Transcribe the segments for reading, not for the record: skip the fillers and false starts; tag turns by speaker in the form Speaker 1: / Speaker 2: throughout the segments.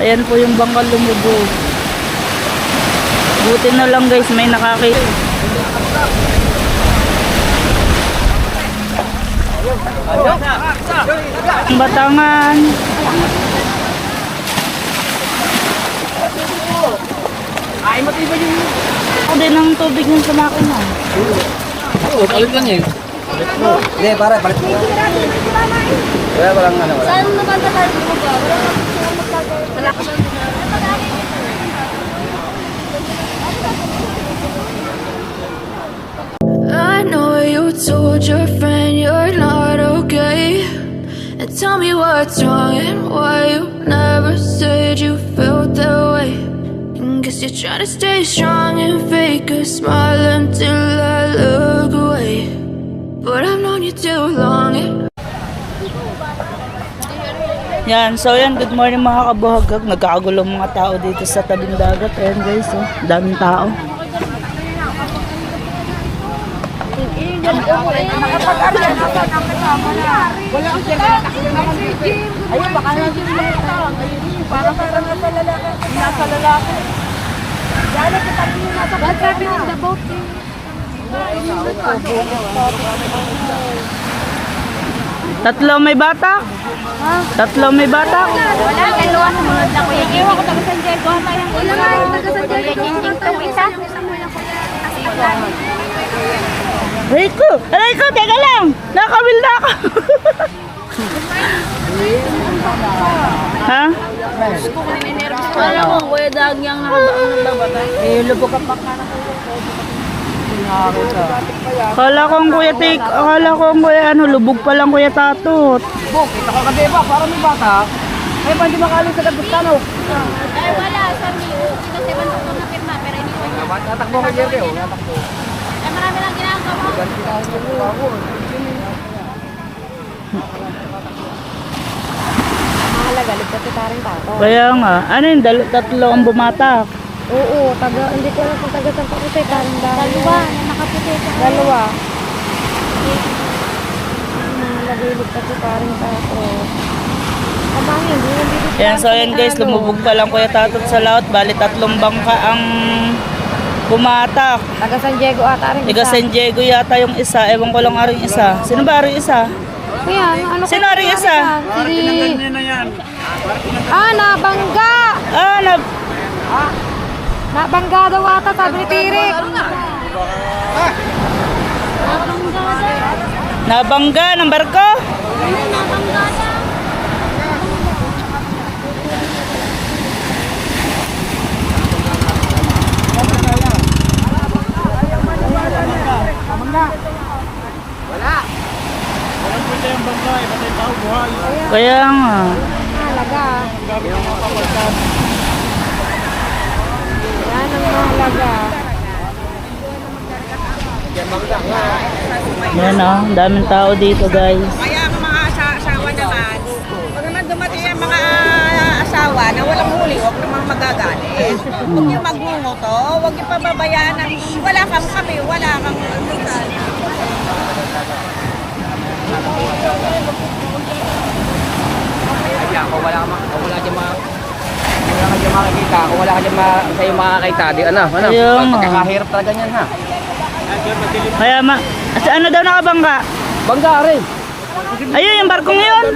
Speaker 1: Ayan po yung bangkal lumubog. Buti na lang guys, may nakakita. Batangan.
Speaker 2: Ay, matibay yung...
Speaker 1: Ako din ang tubig ng sa makina.
Speaker 2: Oo, palit lang eh. Hindi, para, palit mo. Wala, walang ano, wala.
Speaker 3: Saan naman tayo mo ba? Wala ka saan.
Speaker 4: I know you told your friend you're not okay, and tell me what's wrong and why you never said you felt that way. And guess you're trying to stay strong and fake a smile until I look away, but I've known you too long.
Speaker 1: Yan, so yan, good morning mga kabuhagag. Nagkakagulong mga tao dito sa tabing dagat. Ayan guys, oh, daming tao.
Speaker 3: Ayun, baka natin parang nasa lalaki. Nasa lalaki. Dala kita din nasa lalaki. What's happening in the boat?
Speaker 1: Tatlo may batak? Tatlo may batak?
Speaker 3: Wala, dalawa sa mga na kuya. Iwan ko taga San Diego. Wala nga yung taga San Diego. Kuya to isa.
Speaker 1: Rico! Rico, teka lang! Nakawil na ako! Ha?
Speaker 3: Wala ko, kuya Dagyang nakabatay. Eh, lubog ka pa ka na
Speaker 1: Akala ko ang kuya Tik, akala ko ang kuya ano, lubog pa lang kuya Tatot.
Speaker 2: Bok, kita ka kadeba, para may bata. Ay, pa hindi makalim sa Gagustano.
Speaker 3: Ay, wala. Sabi, kasi bandok ko na pirma, pero hindi ko niya.
Speaker 2: Natakbo kay Jerry, oh. Natakbo.
Speaker 3: Ay, marami lang ginagawa. Mahalaga, ligtas si Taring Tato.
Speaker 1: Kaya nga, ano yung tatlo ang bumatak?
Speaker 3: Oo, hindi ko alam kung taga saan pa kasi Taring Tato. Dalawa, na nakaputi. Dalawa. Mahalaga, ligtas si Taring Tato. Abangin, hindi nandito.
Speaker 1: Yan, so yan guys, lumubog pa lang kuya Tatot sa laot. Bali, tatlong bangka ang bumatak.
Speaker 3: Taga San Diego ata rin.
Speaker 1: Taga San Diego yata yung isa. Ewan ko lang aring isa. Sino ba aring isa?
Speaker 3: Kuya, ano
Speaker 1: Sino aring isa?
Speaker 3: Nabangga! Nabangga daw ata, sabi ni Tirik.
Speaker 1: Nabangga ng barko?
Speaker 3: Nabangga daw.
Speaker 1: Kaya nga.
Speaker 3: Mahalaga. Yan ang mahalaga.
Speaker 1: Yan o, daming tao dito guys.
Speaker 5: Kaya ang mga asawa naman, pag naman dumating ang mga asawa na walang huli, huwag namang magagalit. Huwag niyo magngunguto, huwag niyo pababayaan ng wala kang kami, wala kang lutal.
Speaker 2: Ay, ako wala dyan makikita. Kung wala ka dyan sa'yo makakita. Di, ano?
Speaker 1: Ayun,
Speaker 2: Pagkakahirap talaga yan, ha?
Speaker 1: Kaya ano daw nakabangga?
Speaker 2: Bangga rin.
Speaker 1: Ayun, yung barkong yun.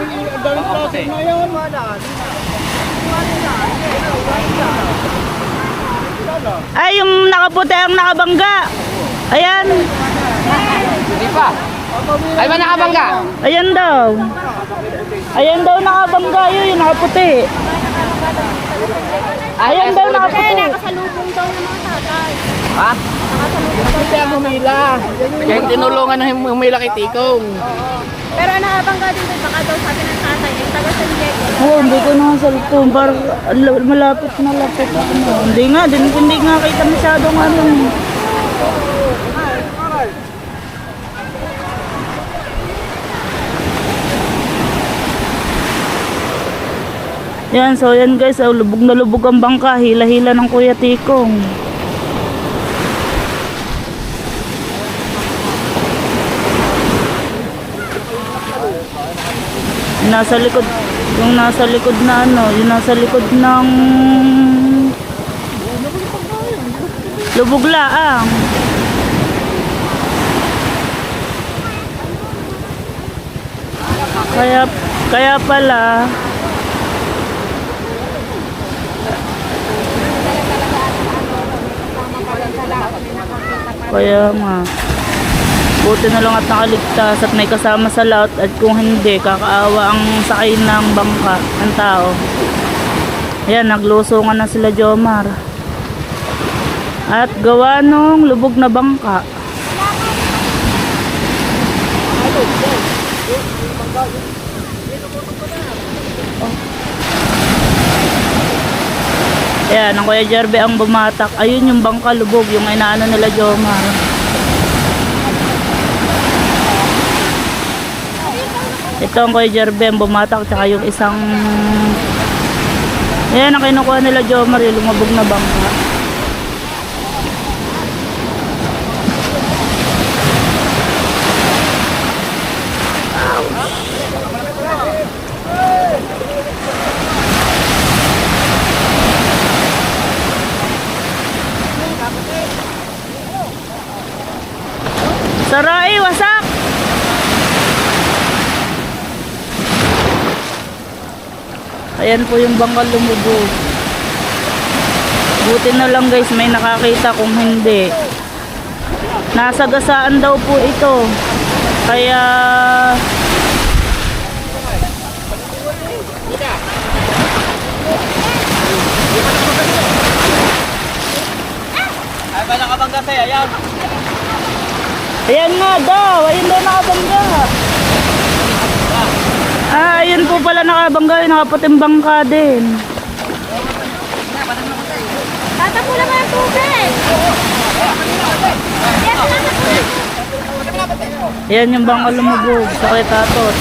Speaker 1: Ay, yung nakaputi ang nakabangga. Ayan.
Speaker 2: Hindi pa. Ay ba nakabangga?
Speaker 1: Ayan daw. Ayan daw nakabangga yun, yung nakaputi. Ayan daw nakaputi.
Speaker 3: Nakasalubong daw ng mga tatay.
Speaker 2: Ha? Kasi ang humila. Kaya tinulungan ng humila kay Tikong.
Speaker 3: Pero nakabangga din doon, baka daw sabi ng tatay, yung taga San Diego.
Speaker 1: Oo, hindi ko na sa lupon. Parang malapit na lapit ako na. Hindi nga, hindi nga kita masyadong ano. Yan, so yan guys, lubog na lubog ang bangka. Hila-hila ng Kuya Tikong. Yung nasa likod na ano, yung nasa likod ng Lubog Laang. Kaya pala kaya nga buti na lang at nakaligtas at may kasama sa laot, at kung hindi kakaawa ang sakay ng bangka ng tao. Ayan, naglusungan na sila Jomar at gawa nung lubog na bangka. Ayan, ang Kuya Jerbe ang bumatak. Ayun yung bangka lubog, yung inaano nila Jomar. Ito ang Kuya Jerbe ang bumatak, tsaka yung isang... Ayan, ang kinukuha nila Jomar, yung lumabog na bangka. Sarai, wasak! Ayan po yung bangka lumubog. Buti na lang guys, may nakakita, kung hindi nasagasaan daw po ito. Kaya
Speaker 2: Ay, ba nakabangga sa'yo? Ayan.
Speaker 1: ayan nga daw, ayun daw nakabangga. Ah, ayun po pala nakabangga, yung nakaputing bangka din.
Speaker 3: Tatapo lang ang tubig.
Speaker 1: Ayan yung bangka lumubog sa Kuya Tatot.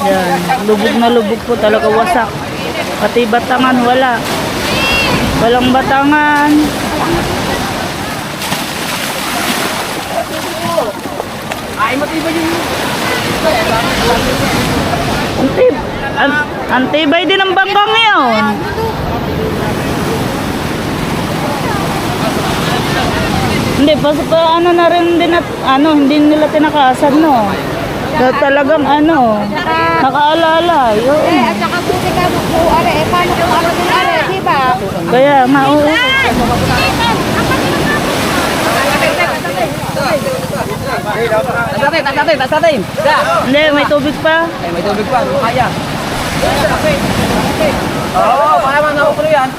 Speaker 1: Yan, lubog na lubog po talaga, wasak. Pati batangan wala. Walang batangan.
Speaker 2: Ay, matibay yung...
Speaker 1: Antibay din ang bangkang ngayon. Hindi, ano na rin din at ano, hindi nila tinakasan, no? Talagang ano, nakaalala. Yun.
Speaker 3: At saka tubig ka mo are, paano kung ano din are, diba?
Speaker 1: Kaya nga, oo.
Speaker 2: Tasatin.
Speaker 1: Hindi, may tubig pa.
Speaker 2: Ay, may tubig pa. Kaya. Oo, para man naukro yan.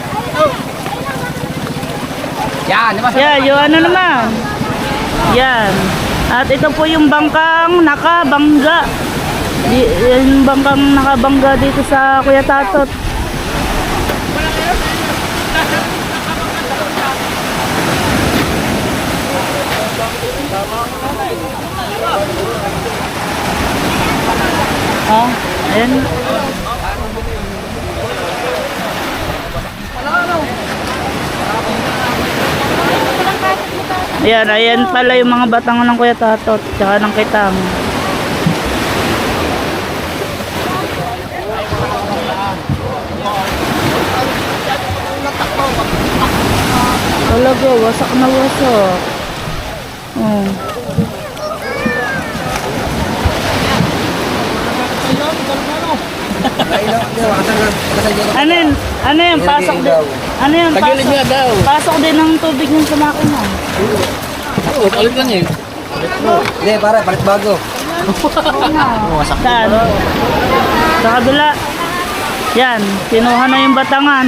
Speaker 2: Yan, di ba?
Speaker 1: Yan, yung ano naman. Yan. At ito po yung bangkang nakabangga. Yung bangkang nakabangga dito sa Kuya Tatot. Ha? Ayan. Ayan, ayan pala yung mga batangan ng Kuya Tatot, tsaka ng Kitang. Talaga, wasak na wasak. Oh. Ano yun? Ano yun? Pasok din. Ano yun?
Speaker 2: Tagilid nga daw.
Speaker 1: Pasok din ng tubig yun sa makina.
Speaker 2: Oo, palit lang yun. Hindi, para, palit bago.
Speaker 1: Saan? Sa kabila. Yan, kinuha na yung batangan.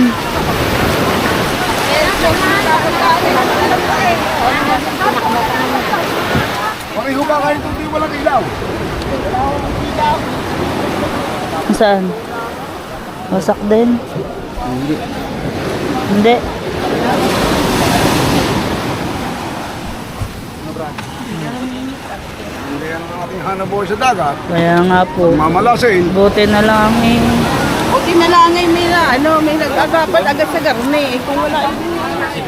Speaker 6: Pareho ba kayo kung di walang ilaw?
Speaker 1: Saan? Wasak din.
Speaker 2: Hindi.
Speaker 1: Hindi.
Speaker 6: Hindi yan ang ating hanap buhay sa dagat.
Speaker 1: Kaya nga po.
Speaker 6: Mamalasin.
Speaker 1: Buti na lang eh.
Speaker 5: Buti na lang ay may may nag-agapan agad sa garne. Kung wala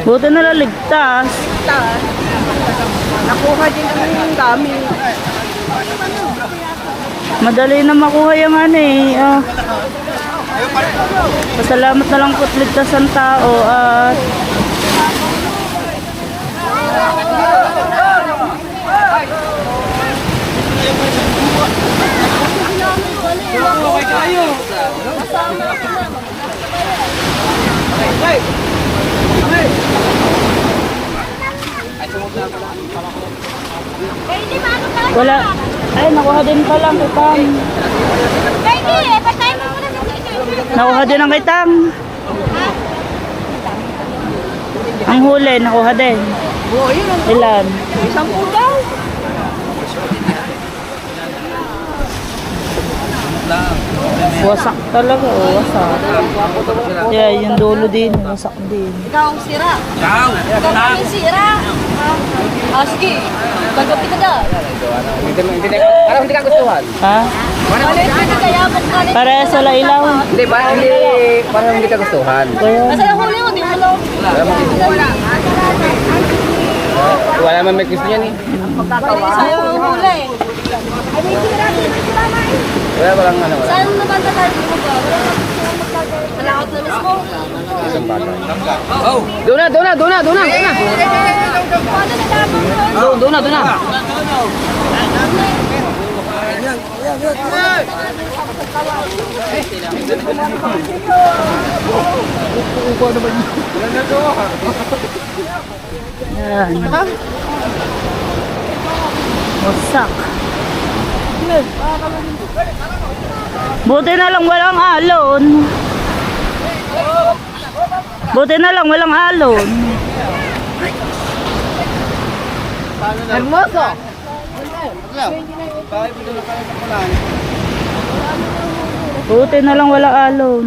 Speaker 1: Buti na lang ligtas.
Speaker 5: taas, nakuha din ang dami.
Speaker 1: Madali na makuha yung ano eh. Pasalamat na lang po't ligtas ang tao at wala. Ay, nakuha din pala ang kitang. Nakuha din ang kitang. Ang huli, nakuha din. Ilan?
Speaker 5: Isang pugaw.
Speaker 1: Wasak talaga, oh, wasak. Yeah, yung dulo din, wasak din.
Speaker 3: Ikaw ang sira. Ikaw ang sira. Sige. Gagapi ka daw.
Speaker 2: Hindi ka gustuhan.
Speaker 1: Ha?
Speaker 3: Malit ka na kaya mo ka.
Speaker 1: Parehas wala ilaw.
Speaker 2: Hindi ba? Hindi. Parang hindi ka gustuhan.
Speaker 1: Kaya,
Speaker 3: Asa na huli mo? Di mo lang.
Speaker 2: Wala man may gusto niyan eh.
Speaker 3: Sa'yo ang huli.
Speaker 2: Walang ano.
Speaker 3: Saan naman na tayo mo ba? Malakot na mismo.
Speaker 2: Isang bata. Doon na.
Speaker 3: Paano na dapat mo?
Speaker 2: Doon na.
Speaker 1: yan. Wasak. Buti na lang walang alon. Buti na lang walang alon.
Speaker 5: Hermoso.
Speaker 1: Buti na lang walang alon.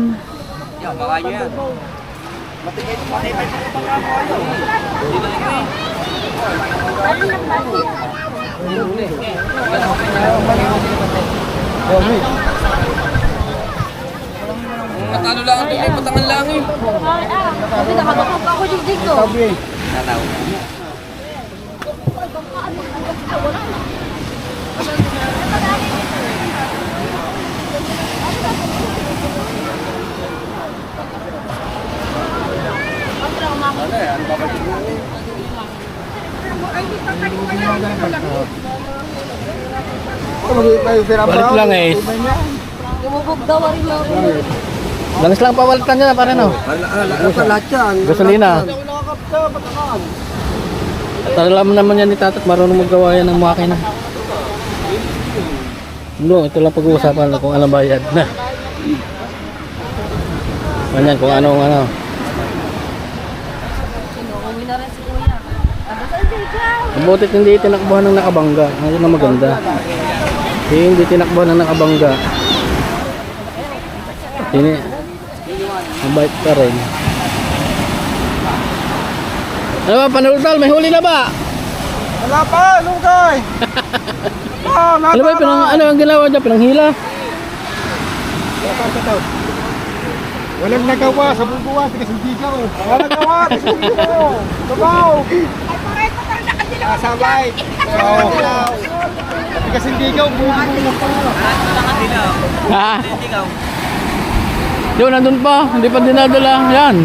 Speaker 2: Natalo lang ang tuloy, patangan lang eh.
Speaker 3: Sabi nakabakap ako yung dito.
Speaker 6: Balik lang eh.
Speaker 3: Gumubog daw rin mo.
Speaker 2: Langis lang pawalitan niya para no.
Speaker 6: Lahat yan.
Speaker 2: Gasolina. At alam naman yan ni Tatat, marunong maggawa yan ng makina. No, ito lang pag-uusapan kung anong bayad na. Ganyan, kung anong ano.
Speaker 3: Uwi na rin si Kuya.
Speaker 2: Mabutit hindi tinakbuhan ng nakabangga. Ano na maganda. Hindi tinakbuhan ng nakabangga. Ini mabait pa rin. Ano ba, Panultal? May huli na ba?
Speaker 6: Wala pa, lugay.
Speaker 2: Ano ba, ano ang ginawa niya? Pinanghila?
Speaker 6: Walang nagawa sa bubuwas kasi hindi ka. Walang nagawa kasi hindi ka. Tumaw. Sabay. Kasi hindi ka.
Speaker 2: Ha? Yun, nandun pa. Hindi pa dinadala. Yan.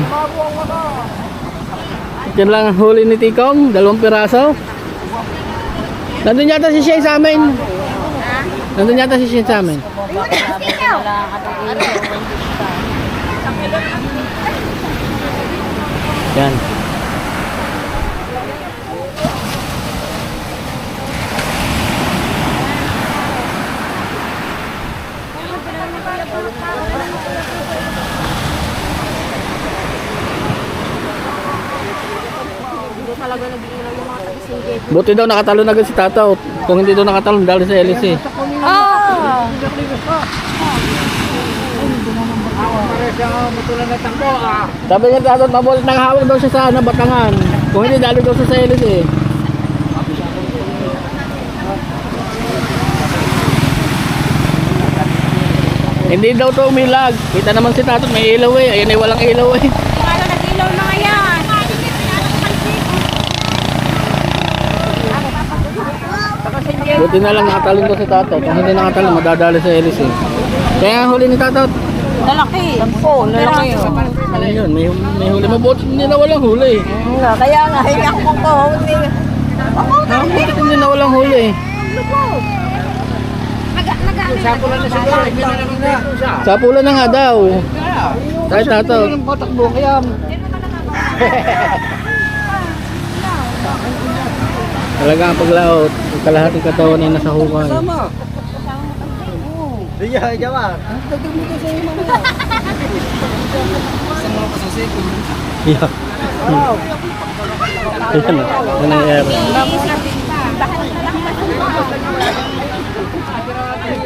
Speaker 2: Yan lang ang huli ni Tikong. 2 piraso. Nandun yata si Shane sa amin. Nandun yata si Shane sa amin. Yan. Buti daw nakatalo na agad si Tataw. Kung hindi daw nakatalo, dahil sa LC.
Speaker 3: Ah!
Speaker 2: Sabi niya tatot, mabulit ng hawak daw siya sa Batangan. Kung hindi, dali daw sa Celis eh. Hindi daw to umilag. Kita naman si tatot, may ilaw eh. Ayun eh, walang ilaw eh.
Speaker 5: Ano, nag-ilaw na nga yan.
Speaker 2: Buti na lang nakatalon ko si tatot. Kung hindi nakatalon, madadali sa Celis eh. Kaya ang huli ni tatot.
Speaker 5: Lalaki. Lalaki.
Speaker 2: Ano yun, may huli. Mabuti hindi na walang huli.
Speaker 5: Kaya nga, hiyak mo ko.
Speaker 2: Mabuti hindi na walang huli. Sapulan na nga daw. Tayo tatot.
Speaker 6: Patakbo kaya.
Speaker 2: Talaga ang paglaot. Ang kalahating katawan ay nasa hukay.
Speaker 6: Iya, jawa.
Speaker 2: Yeah. Ayan na. Ano nangyayari?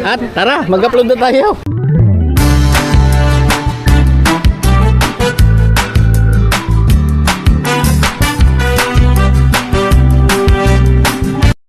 Speaker 2: At tara, mag-upload na tayo.